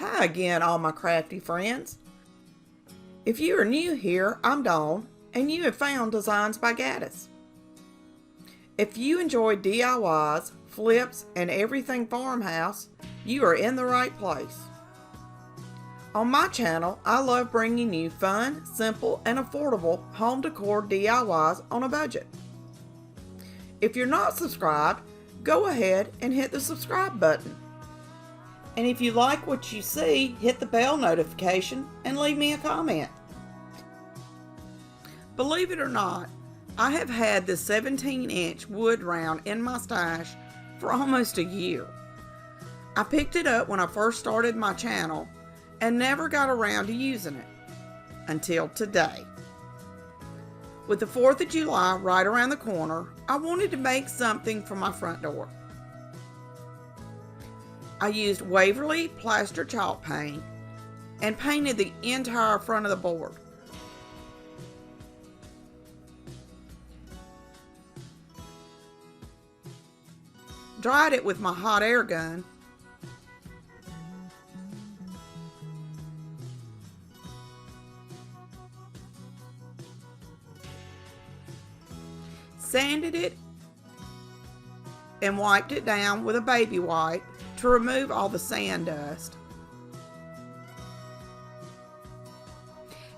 Hi again, all my crafty friends. If you are new here, I'm Dawn, and you have found Designs by Gaddis. If you enjoy DIYs, flips, and everything farmhouse, you are in the right place. On my channel, I love bringing you fun, simple, and affordable home decor DIYs on a budget. If you're not subscribed, go ahead and hit the subscribe button. And if you like what you see, hit the bell notification and leave me a comment. Believe it or not, I have had this 17-inch wood round in my stash for almost a year. I picked it up when I first started my channel and never got around to using it until today. With the 4th of July right around the corner, I wanted to make something for my front door. I used Waverly plaster chalk paint and painted the entire front of the board. Dried it with my hot air gun. Sanded it and wiped it down with a baby wipe to remove all the sand dust,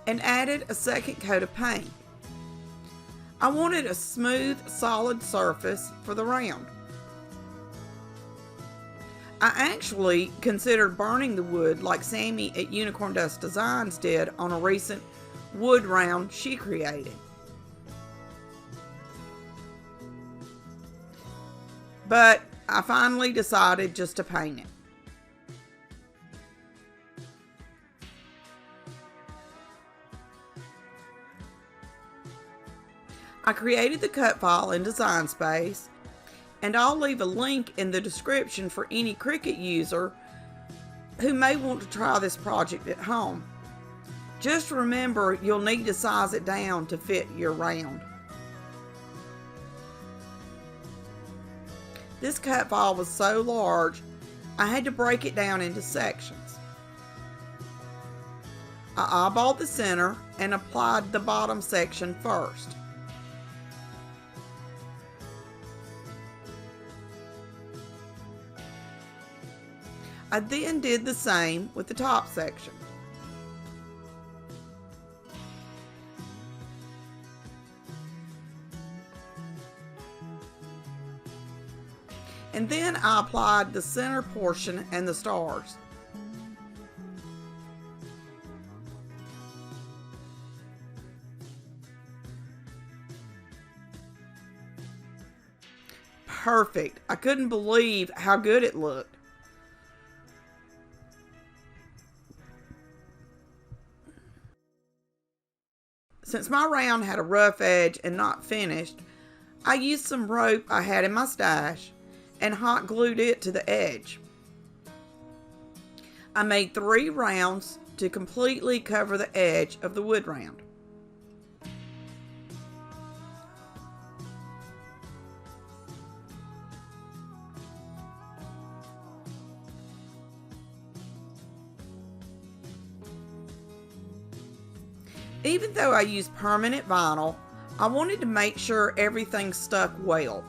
and added a second coat of paint. I wanted a smooth, solid surface for the round. I actually considered burning the wood like Sammy at Unicorn Dust Designs did on a recent wood round she created. But I finally decided just to paint it. I created the cut file in Design Space, and I'll leave a link in the description for any Cricut user who may want to try this project at home. Just remember, you'll need to size it down to fit your round. This cut file was so large, I had to break it down into sections. I eyeballed the center and applied the bottom section first. I then did the same with the top section. And then I applied the center portion and the stars. Perfect. I couldn't believe how good it looked. Since my round had a rough edge and not finished, I used some rope I had in my stash and hot glued it to the edge. I made 3 rounds to completely cover the edge of the wood round. Even though I used permanent vinyl, I wanted to make sure everything stuck well.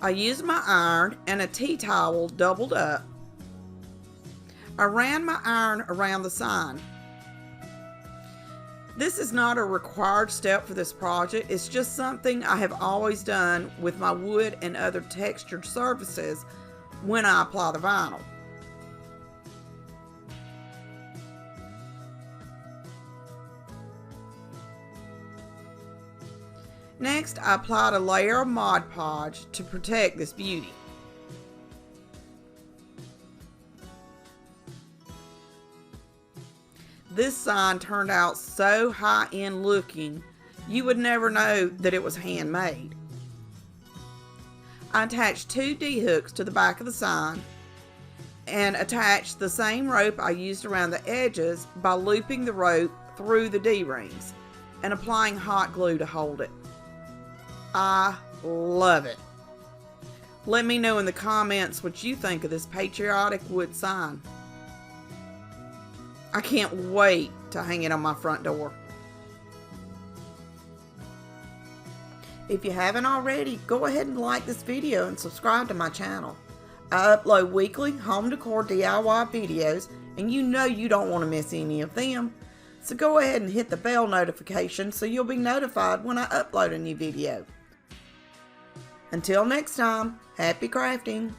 I used my iron and a tea towel doubled up. I ran my iron around the sign. This is not a required step for this project, it's just something I have always done with my wood and other textured surfaces when I apply the vinyl. Next, I applied a layer of Mod Podge to protect this beauty. This sign turned out so high-end looking, you would never know that it was handmade. I attached 2 D-hooks to the back of the sign and attached the same rope I used around the edges by looping the rope through the D-rings and applying hot glue to hold it. I love it. Let me know in the comments what you think of this patriotic wood sign. I can't wait to hang it on my front door. If you haven't already, go ahead and like this video and subscribe to my channel. I upload weekly home decor DIY videos, and you know you don't want to miss any of them. So go ahead and hit the bell notification so you'll be notified when I upload a new video. Until next time, happy crafting!